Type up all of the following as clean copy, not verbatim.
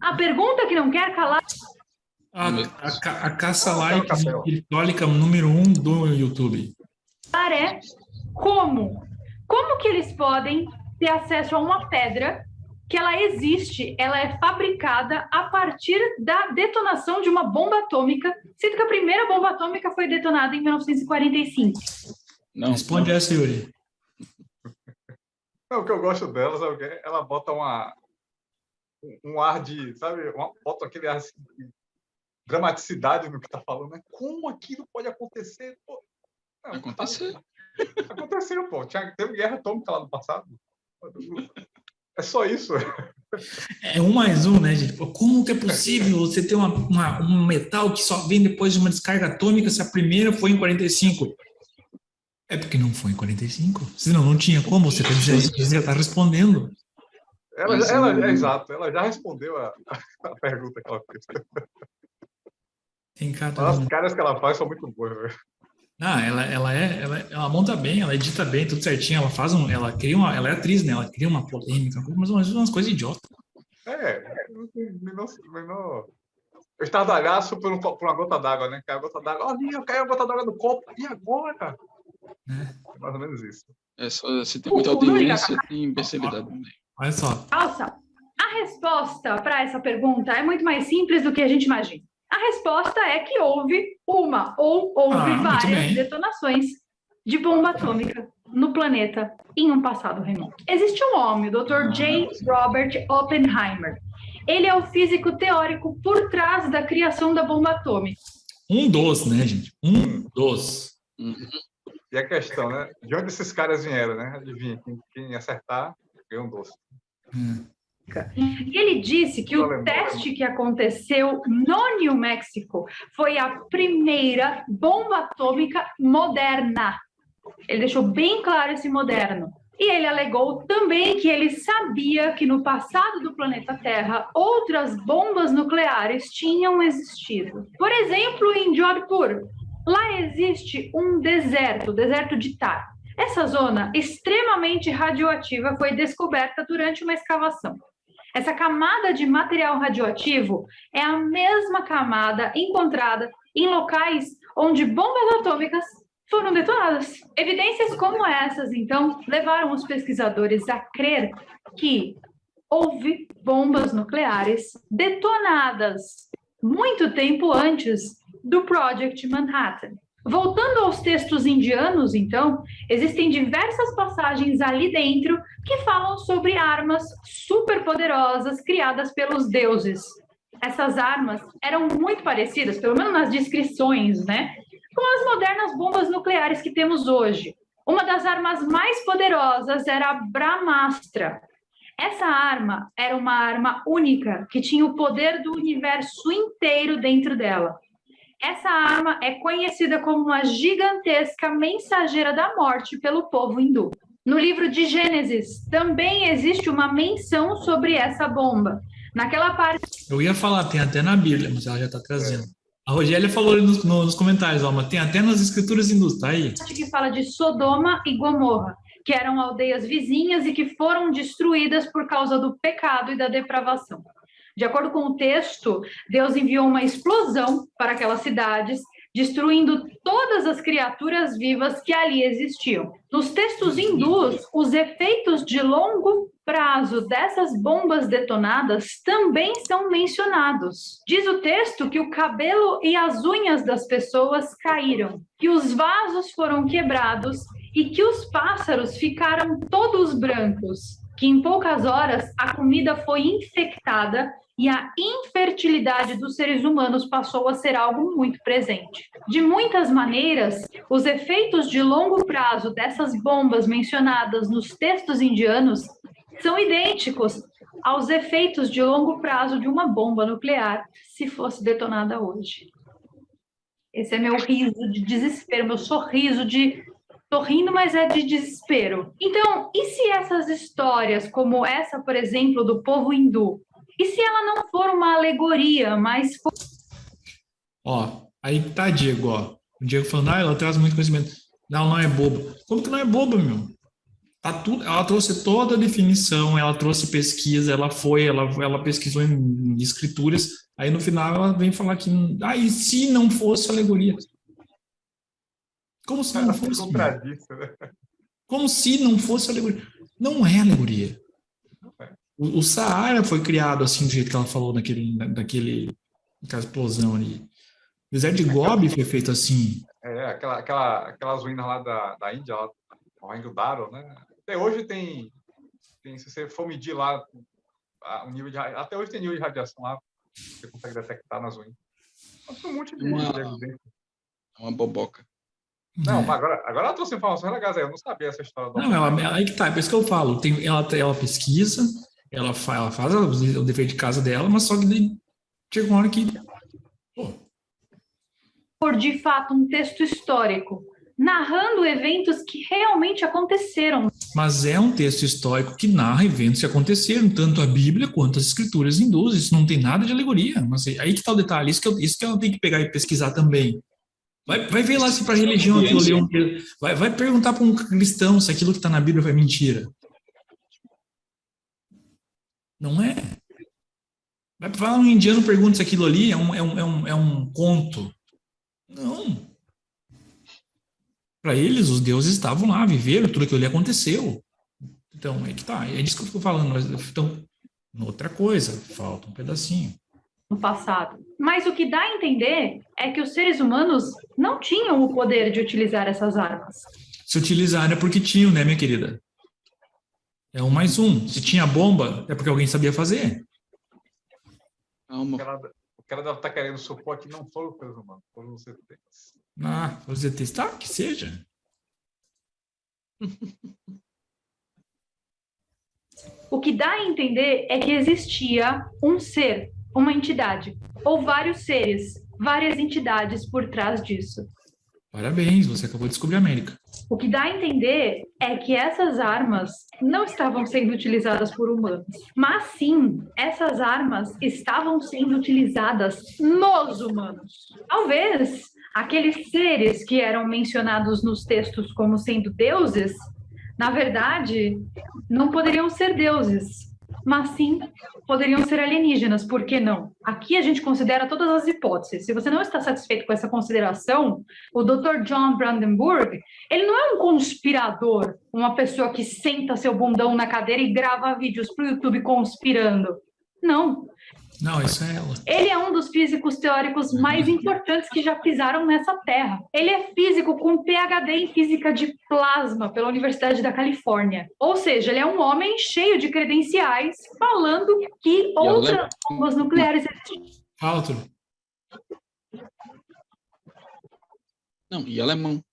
A pergunta que não quer calar A caça likes electrónica número 1 do YouTube. é como? Como que eles podem ter acesso a uma pedra que ela existe, ela é fabricada a partir da detonação de uma bomba atômica, sendo que a primeira bomba atômica foi detonada em 1945. Não, responde essa, Yuri. Não, o que eu gosto dela, sabe o quê? Ela bota um ar de, sabe, bota aquele ar assim, de dramaticidade no que está falando, né? Como aquilo pode acontecer? Pô, não, aconteceu, pô. Teve guerra atômica lá no passado. É só isso. É 1 mais 1, né, gente? Como que é possível você ter um metal que só vem depois de uma descarga atômica se a primeira foi em 45? É porque não foi em 45. Senão não tinha como. Você já está respondendo. Exato. Ela já respondeu a pergunta que ela fez. As caras que ela faz são muito boas, velho. Ah, ela monta bem, ela edita bem, tudo certinho, ela é atriz, né? Ela cria uma polêmica, mas umas coisas idiotas. Estardalhaço por uma gota d'água, né? Cai a gota d'água. Olha, caiu a gota d'água no copo. E agora? É mais ou menos isso. Se tem muita audiência, tem imbecilidade também. Olha só. Nossa, a resposta para essa pergunta é muito mais simples do que a gente imagina. A resposta é que houve uma ou houve várias detonações de bomba atômica no planeta em um passado remoto. Existe um homem, o Dr. J. Robert Oppenheimer. Ele é o físico teórico por trás da criação da bomba atômica. Um dos, né, gente? Um dos. E a questão, né? De onde esses caras vieram, né? Adivinha, quem acertar, ganha um doce. E ele disse que o teste que aconteceu no New Mexico foi a primeira bomba atômica moderna. Ele deixou bem claro esse moderno. E ele alegou também que ele sabia que no passado do planeta Terra outras bombas nucleares tinham existido. Por exemplo, em Jodhpur, lá existe um deserto, o deserto de Thar. Essa zona extremamente radioativa foi descoberta durante uma escavação. Essa camada de material radioativo é a mesma camada encontrada em locais onde bombas atômicas foram detonadas. Evidências como essas, então, levaram os pesquisadores a crer que houve bombas nucleares detonadas muito tempo antes do Project Manhattan. Voltando aos textos indianos, então, existem diversas passagens ali dentro que falam sobre armas superpoderosas criadas pelos deuses. Essas armas eram muito parecidas, pelo menos nas descrições, né, com as modernas bombas nucleares que temos hoje. Uma das armas mais poderosas era a Brahmastra. Essa arma era uma arma única, que tinha o poder do universo inteiro dentro dela. Essa arma é conhecida como uma gigantesca mensageira da morte pelo povo hindu. No livro de Gênesis, também existe uma menção sobre essa bomba. Naquela parte... Eu ia falar, tem até na Bíblia, mas ela já está trazendo. A Rogélia falou ali nos comentários, mas tem até nas escrituras hindus, tá aí. Que fala de Sodoma e Gomorra, que eram aldeias vizinhas e que foram destruídas por causa do pecado e da depravação. De acordo com o texto, Deus enviou uma explosão para aquelas cidades, destruindo todas as criaturas vivas que ali existiam. Nos textos hindus, os efeitos de longo prazo dessas bombas detonadas também são mencionados. Diz o texto que o cabelo e as unhas das pessoas caíram, que os vasos foram quebrados e que os pássaros ficaram todos brancos, que em poucas horas a comida foi infectada e a infertilidade dos seres humanos passou a ser algo muito presente. De muitas maneiras, os efeitos de longo prazo dessas bombas mencionadas nos textos indianos são idênticos aos efeitos de longo prazo de uma bomba nuclear se fosse detonada hoje. Esse é meu riso de desespero, meu sorriso de... Tô rindo, mas é de desespero. Então, e se essas histórias, como essa, por exemplo, do povo hindu, e se ela não for uma alegoria, mas for... Ó, aí tá, Diego, ó. O Diego falando, ela traz muito conhecimento. Não é boba. Como que não é boba, meu? Tá tudo, ela trouxe toda a definição, ela trouxe pesquisa, ela pesquisou em escrituras, aí no final ela vem falar que, e se não fosse alegoria? Como se não Ela se fosse? contradisse, né? Como se não fosse alegoria? Não é alegoria. O Saara foi criado assim, do jeito que ela falou naquela explosão ali. O deserto de Gobi foi feito assim. Aquelas ruínas lá da Índia, lá, Mohenjo-Daro, né? Até hoje tem, se você for medir lá o nível até hoje tem nível de radiação lá, você consegue detectar nas ruínas. Tem um monte de evidência. Uma boboca. Não, mas agora ela trouxe informação legais aí, eu não sabia essa história. Aí que tá, é por isso que eu falo. Ela pesquisa, ela faz o dever de casa dela, mas só que chega uma hora que... Por de fato um texto histórico, narrando eventos que realmente aconteceram. Mas é um texto histórico que narra eventos que aconteceram, tanto a Bíblia quanto as escrituras hindus. Isso não tem nada de alegoria. Mas aí que tá o detalhe, isso que ela tem que pegar e pesquisar também. Vai ver lá se para religião aquilo ali vai perguntar para um cristão se aquilo que está na Bíblia é mentira. Não é. Vai falar um indiano, pergunta se aquilo ali é um conto. Não. Para eles, os deuses estavam lá, viveram, tudo aquilo ali aconteceu. Então, é que tá. É disso que eu estou falando. Então, outra coisa, falta um pedacinho. No passado. Mas o que dá a entender é que os seres humanos não tinham o poder de utilizar essas armas. Se utilizaram é porque tinham, né, minha querida? É 1 mais 1. Se tinha bomba, é porque alguém sabia fazer. Calma. O cara deve estar querendo supor que não foram os seres humanos, foram os ETs. Os ETs, tá, que seja. O que dá a entender é que existia um ser, uma entidade, ou vários seres, várias entidades por trás disso. Parabéns, você acabou de descobrir a América. O que dá a entender é que essas armas não estavam sendo utilizadas por humanos, mas sim, essas armas estavam sendo utilizadas nos humanos. Talvez aqueles seres que eram mencionados nos textos como sendo deuses, na verdade, não poderiam ser deuses, mas sim poderiam ser alienígenas, por que não? Aqui a gente considera todas as hipóteses. Se você não está satisfeito com essa consideração, o Dr. John Brandenburg, ele não é um conspirador, uma pessoa que senta seu bundão na cadeira e grava vídeos para o YouTube conspirando. Não. Não, isso é ela. Ele é um dos físicos teóricos mais importantes que já pisaram nessa terra. Ele é físico com PhD em física de plasma pela Universidade da Califórnia. Ou seja, ele é um homem cheio de credenciais falando que outras bombas nucleares existem. Arthur. Não, e alemão.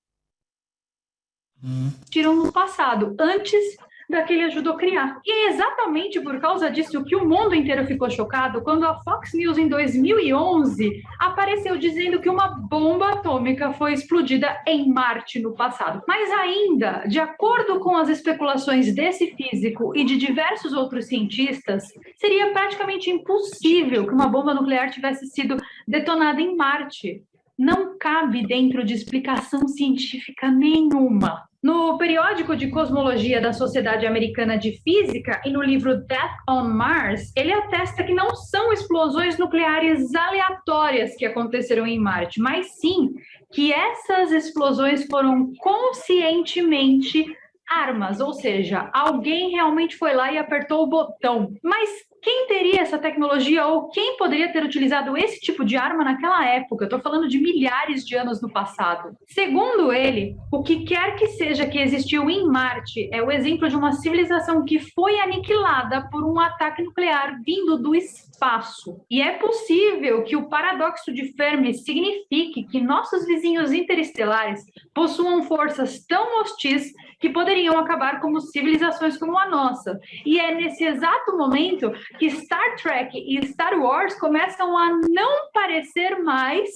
Tiram no passado, antes da que ele ajudou a criar. E é exatamente por causa disso que o mundo inteiro ficou chocado quando a Fox News, em 2011, apareceu dizendo que uma bomba atômica foi explodida em Marte no passado. Mas ainda, de acordo com as especulações desse físico e de diversos outros cientistas, seria praticamente impossível que uma bomba nuclear tivesse sido detonada em Marte. Não cabe dentro de explicação científica nenhuma. No periódico de cosmologia da Sociedade Americana de Física e no livro Death on Mars, ele atesta que não são explosões nucleares aleatórias que aconteceram em Marte, mas sim que essas explosões foram conscientemente armas, ou seja, alguém realmente foi lá e apertou o botão. Mas quem teria essa tecnologia ou quem poderia ter utilizado esse tipo de arma naquela época? Eu estou falando de milhares de anos no passado. Segundo ele, o que quer que seja que existiu em Marte é o exemplo de uma civilização que foi aniquilada por um ataque nuclear vindo do espaço. E é possível que o paradoxo de Fermi signifique que nossos vizinhos interestelares possuam forças tão hostis que poderiam acabar como civilizações como a nossa. E é nesse exato momento que Star Trek e Star Wars começam a não parecer mais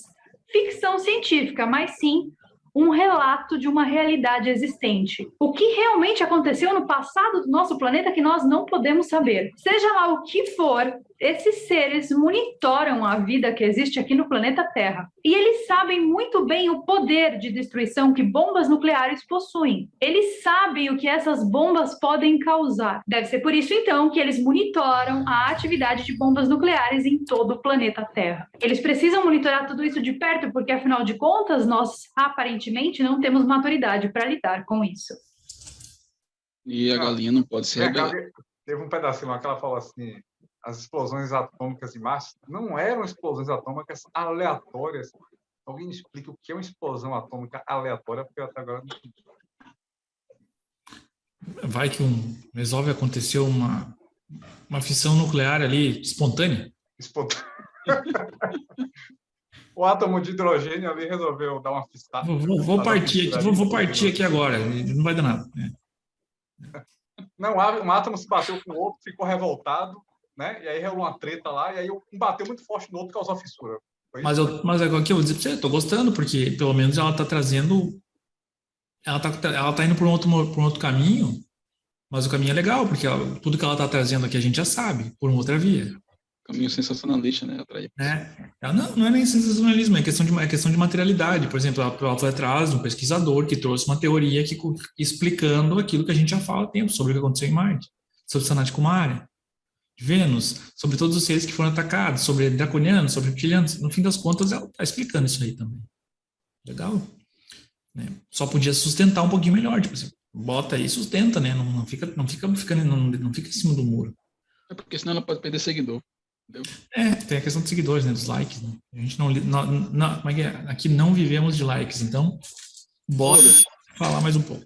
ficção científica, mas sim um relato de uma realidade existente. O que realmente aconteceu no passado do nosso planeta que nós não podemos saber. Seja lá o que for, esses seres monitoram a vida que existe aqui no planeta Terra. E eles sabem muito bem o poder de destruição que bombas nucleares possuem. Eles sabem o que essas bombas podem causar. Deve ser por isso, então, que eles monitoram a atividade de bombas nucleares em todo o planeta Terra. Eles precisam monitorar tudo isso de perto, porque, afinal de contas, nós, aparentemente, não temos maturidade para lidar com isso. E a galinha não pode se rebelar. Teve um pedacinho lá que ela falou assim, as explosões atômicas de Marte não eram explosões atômicas aleatórias. Alguém me explica o que é uma explosão atômica aleatória, porque eu até agora não entendi. Vai que resolve acontecer uma fissão nuclear ali espontânea. O átomo de hidrogênio ali resolveu dar uma fistada. Vou partir aqui agora, não vai dar nada. Não, um átomo se bateu com o outro, ficou revoltado, né? E aí rolou uma treta lá, e aí um bateu muito forte no outro, causou fissura. Mas agora que eu vou dizer pra você, estou gostando, porque pelo menos ela está trazendo. Ela tá indo por um outro caminho, mas o caminho é legal, porque tudo que ela está trazendo aqui a gente já sabe, por uma outra via. Caminho sensacionalista, né? Atrair. Não é nem sensacionalismo, é questão de materialidade. Por exemplo, ela foi atrás de um pesquisador que trouxe uma teoria explicando aquilo que a gente já fala há tempo, sobre o que aconteceu em Marte, sobre Sanat Kumara, Vênus, sobre todos os seres que foram atacados, sobre draconianos, sobre reptilianos. No fim das contas, ela está explicando isso aí também. Legal. Né? Só podia sustentar um pouquinho melhor. Tipo, você bota aí e sustenta, né? Não fica em cima do muro. É porque senão ela pode perder seguidor. Entendeu? Tem a questão dos seguidores, né? Dos likes. Né? A gente como é que é? Aqui não vivemos de likes, então bora falar mais um pouco.